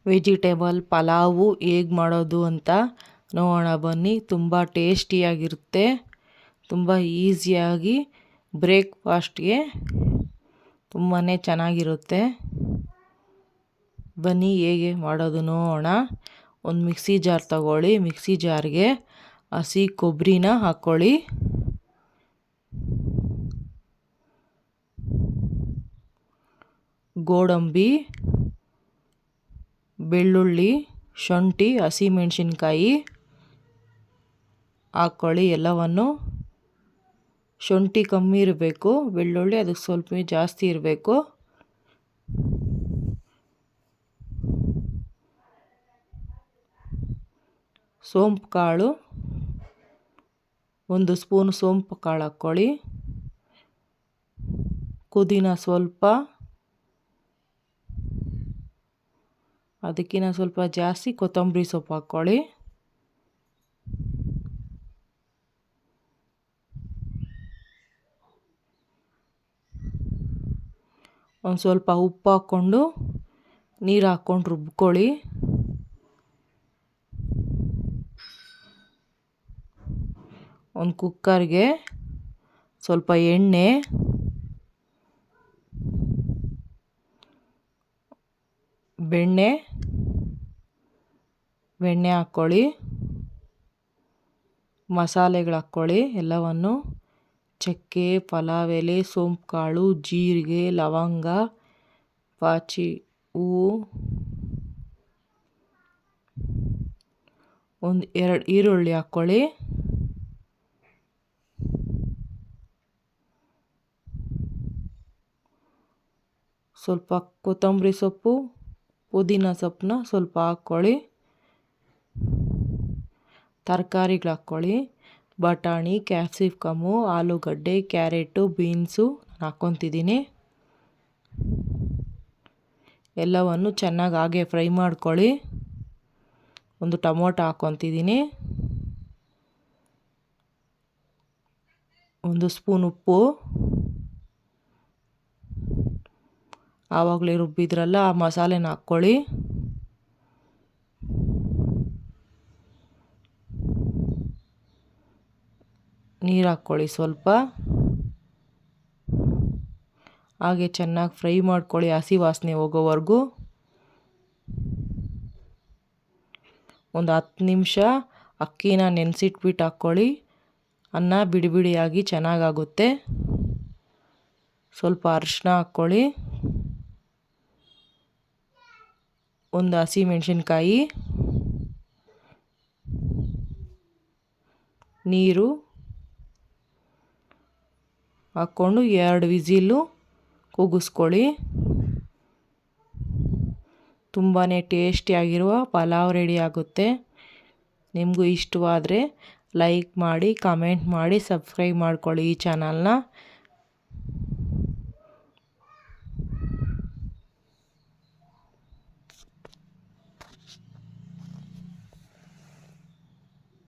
Vegetable pulao ಹೇಗೆ ಮಾಡೋದು ಅಂತ ನೋಡೋಣ ಬನ್ನಿ. ತುಂಬ ಟೇಸ್ಟಿಯಾಗಿರುತ್ತೆ, ತುಂಬ ಈಸಿಯಾಗಿ ಬ್ರೇಕ್ಫಾಸ್ಟ್ಗೆ ತುಂಬಾ ಚೆನ್ನಾಗಿರುತ್ತೆ. ಬನ್ನಿ ಹೇಗೆ ಮಾಡೋದು ನೋಡೋಣ. ಒಂದು ಮಿಕ್ಸಿ ಜಾರ್ ತಗೊಳ್ಳಿ. ಮಿಕ್ಸಿ ಜಾರ್ಗೆ ಹಸಿ ಕೊಬ್ಬರಿನ ಹಾಕ್ಕೊಳ್ಳಿ. ಗೋಡಂಬಿ, ಬೆಳ್ಳುಳ್ಳಿ, ಶುಂಠಿ, ಹಸಿಮೆಣಸಿನ್ಕಾಯಿ ಹಾಕ್ಕೊಳ್ಳಿ ಎಲ್ಲವನ್ನು. ಶುಂಠಿ ಕಮ್ಮಿ ಇರಬೇಕು, ಬೆಳ್ಳುಳ್ಳಿ ಅದಕ್ಕೆ ಸ್ವಲ್ಪ ಜಾಸ್ತಿ ಇರಬೇಕು. ಸೋಂಪು ಕಾಳು, 1 ಸ್ಪೂನ್ ಸೋಂಪು ಕಾಳು ಹಾಕ್ಕೊಳ್ಳಿ. ಪುದೀನ ಸ್ವಲ್ಪ, ಅದಕ್ಕಿಂತ ಸ್ವಲ್ಪ ಜಾಸ್ತಿ ಕೊತ್ತಂಬರಿ ಸೊಪ್ಪು ಹಾಕ್ಕೊಳ್ಳಿ. ಒಂದು ಸ್ವಲ್ಪ ಉಪ್ಪು ಹಾಕ್ಕೊಂಡು ನೀರು ಹಾಕ್ಕೊಂಡು ರುಬ್ಕೊಳ್ಳಿ. ಒಂದು ಕುಕ್ಕರ್ಗೆ ಸ್ವಲ್ಪ ಬೆಣ್ಣೆ ಹಾಕ್ಕೊಳ್ಳಿ. ಮಸಾಲೆಗಳು ಹಾಕ್ಕೊಳ್ಳಿ ಎಲ್ಲವನ್ನು. ಚಕ್ಕೆ, ಪಲಾವ್ ಎಲೆ, ಸೋಂಪು ಕಾಳು, ಜೀರಿಗೆ, ಲವಂಗ, ಪಾಚಿ ಹೂವು, 2 ಈರುಳ್ಳಿ ಹಾಕ್ಕೊಳ್ಳಿ. ಸ್ವಲ್ಪ ಕೊತ್ತಂಬರಿ ಸೊಪ್ಪು, ಪುದೀನ ಸೊಪ್ಪನ್ನ ಸ್ವಲ್ಪ ಹಾಕ್ಕೊಳ್ಳಿ. ತರಕಾರಿಗಳು ಹಾಕ್ಕೊಳ್ಳಿ. ಬಟಾಣಿ, ಕ್ಯಾಪ್ಸಿಕಮ್ಮು, ಆಲೂಗಡ್ಡೆ, ಕ್ಯಾರೆಟು, ಬೀನ್ಸು ಹಾಕ್ಕೊತಿದ್ದೀನಿ. ಎಲ್ಲವನ್ನು ಚೆನ್ನಾಗಿ ಹಾಗೆ ಫ್ರೈ ಮಾಡ್ಕೊಳ್ಳಿ. ಒಂದು ಟೊಮೊಟೊ ಹಾಕ್ಕೊತಿದ್ದೀನಿ. 1 ಸ್ಪೂನ್ ಉಪ್ಪು, ಆವಾಗಲೇ ರುಬ್ಬಿದ್ರಲ್ಲ ಆ ಮಸಾಲೆನ ಹಾಕ್ಕೊಳ್ಳಿ. ನೀರು ಹಾಕ್ಕೊಳ್ಳಿ ಸ್ವಲ್ಪ. ಹಾಗೆ ಚೆನ್ನಾಗಿ ಫ್ರೈ ಮಾಡ್ಕೊಳ್ಳಿ ಹಸಿ ವಾಸನೆ ಹೋಗೋವರೆಗೂ. ಒಂದು 10 ನಿಮಿಷ ಅಕ್ಕಿನ ನೆನೆಸಿಟ್ಬಿಟ್ಟು ಹಾಕ್ಕೊಳ್ಳಿ. ಅನ್ನ ಬಿಡಿ ಬಿಡಿಯಾಗಿ ಚೆನ್ನಾಗಾಗುತ್ತೆ. ಸ್ವಲ್ಪ ಅರಿಶಿನ ಹಾಕ್ಕೊಳ್ಳಿ. ಒಂದು ಹಸಿಮೆಣಸಿನ್ಕಾಯಿ, ನೀರು ಹಾಕ್ಕೊಂಡು 2 ವಿಸಿಲು ಕೂಗಿಸ್ಕೊಳ್ಳಿ. ತುಂಬಾ ಟೇಸ್ಟಿಯಾಗಿರುವ ಪಲಾವ್ ರೆಡಿ ಆಗುತ್ತೆ. ನಿಮಗೂ ಇಷ್ಟವಾದರೆ ಲೈಕ್ ಮಾಡಿ, ಕಮೆಂಟ್ ಮಾಡಿ, ಸಬ್ಸ್ಕ್ರೈಬ್ ಮಾಡ್ಕೊಳ್ಳಿ ಈ ಚಾನಲ್ನ.